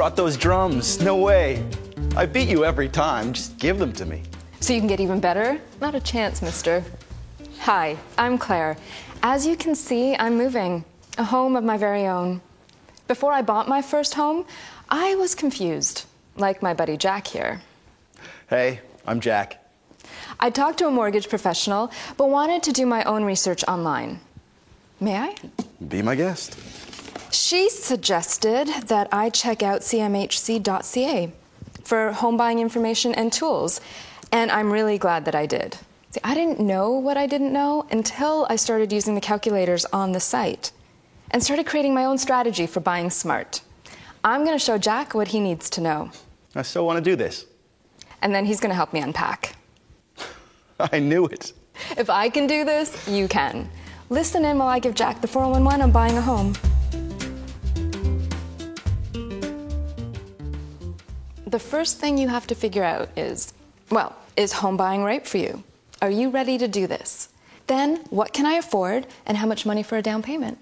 brought those drums. No way. I beat you every time. Just give them to me. So you can get even better? Not a chance, mister. Hi, I'm Claire. As you can see, I'm moving. A home of my very own. Before I bought my first home, I was confused, like my buddy Jack here. Hey, I'm Jack. I talked to a mortgage professional, but wanted to do my own research online. May I? Be my guest. She suggested that I check out cmhc.ca for home buying information and tools, and I'm really glad that I did. See, I didn't know what I didn't know until I started using the calculators on the site and started creating my own strategy for buying smart. I'm going to show Jack what he needs to know. I still want to do this. And then he's going to help me unpack. I knew it. If I can do this, you can. Listen in while I give Jack the 411 on buying a home. The first thing you have to figure out is, well, is home buying right for you? Are you ready to do this? Then, what can I afford and how much money for a down payment?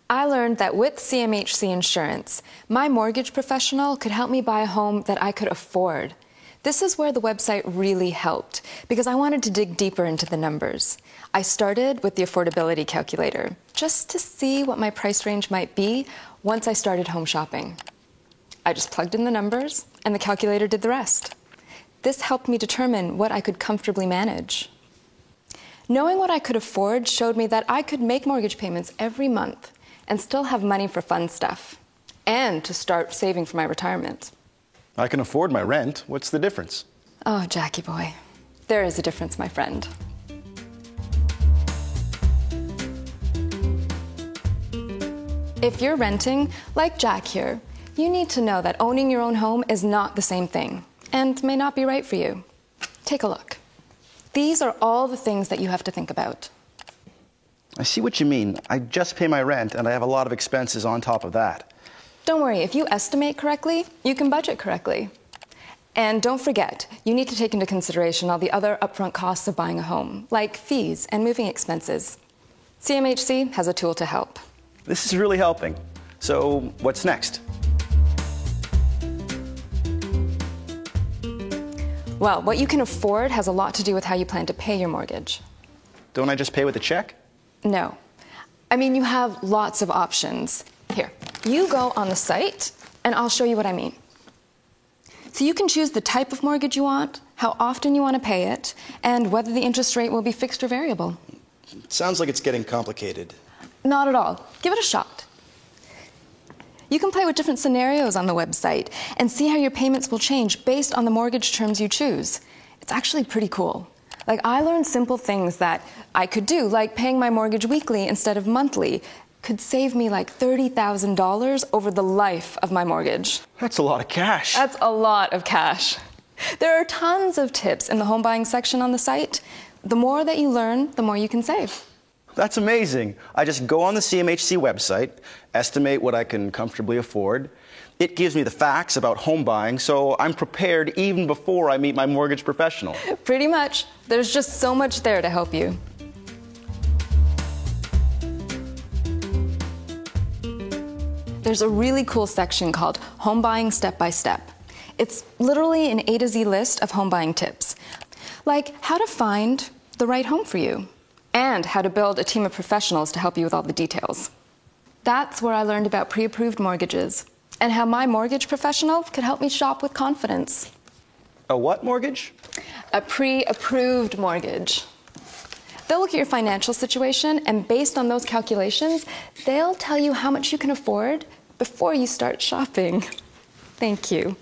I learned that with CMHC Insurance, my mortgage professional could help me buy a home that I could afford. This is where the website really helped, because I wanted to dig deeper into the numbers. I started with the affordability calculator, just to see what my price range might be once I started home shopping. I just plugged in the numbers, and the calculator did the rest. This helped me determine what I could comfortably manage. Knowing what I could afford showed me that I could make mortgage payments every month and still have money for fun stuff, and to start saving for my retirement. I can afford my rent. What's the difference? Oh, Jackie boy, there is a difference, my friend. If you're renting, like Jack here, you need to know that owning your own home is not the same thing and may not be right for you. Take a look. These are all the things that you have to think about. I see what you mean. I just pay my rent, and I have a lot of expenses on top of that. Don't worry, if you estimate correctly, you can budget correctly. And don't forget, you need to take into consideration all the other upfront costs of buying a home, like fees and moving expenses. CMHC has a tool to help. This is really helping. So, what's next? Well, what you can afford has a lot to do with how you plan to pay your mortgage. Don't I just pay with a check? No. I mean, you have lots of options. Here, you go on the site, and I'll show you what I mean. So you can choose the type of mortgage you want, how often you want to pay it, and whether the interest rate will be fixed or variable. Sounds like it's getting complicated. Not at all. Give it a shot. You can play with different scenarios on the website and see how your payments will change based on the mortgage terms you choose. It's actually pretty cool. Like, I learned simple things that I could do, like paying my mortgage weekly instead of monthly. Could save me like $30,000 over the life of my mortgage. That's a lot of cash. That's a lot of cash. There are tons of tips in the home buying section on the site. The more that you learn, the more you can save. That's amazing. I just go on the CMHC website, estimate what I can comfortably afford. It gives me the facts about home buying, so I'm prepared even before I meet my mortgage professional. Pretty much. There's just so much there to help you. There's a really cool section called Home Buying Step by Step. It's literally an A to Z list of home buying tips, like how to find the right home for you, and how to build a team of professionals to help you with all the details. That's where I learned about pre-approved mortgages and how my mortgage professional could help me shop with confidence. A what mortgage? A pre-approved mortgage. They'll look at your financial situation, and based on those calculations, they'll tell you how much you can afford before you start shopping. Thank you.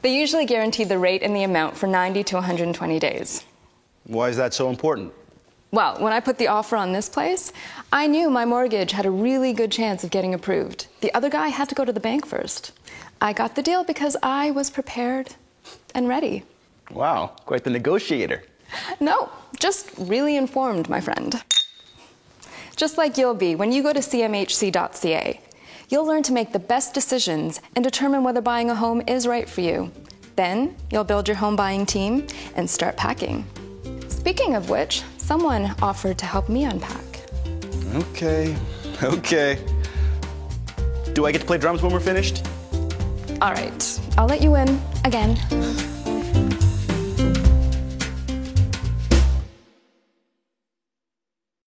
They usually guarantee the rate and the amount for 90 to 120 days. Why is that so important? Well, when I put the offer on this place, I knew my mortgage had a really good chance of getting approved. The other guy had to go to the bank first. I got the deal because I was prepared and ready. Wow, quite the negotiator. No, just really informed, my friend. Just like you'll be when you go to cmhc.ca. You'll learn to make the best decisions and determine whether buying a home is right for you. Then you'll build your home buying team and start packing. Speaking of which, someone offered to help me unpack. Okay. Do I get to play drums when we're finished? All right, I'll let you in again.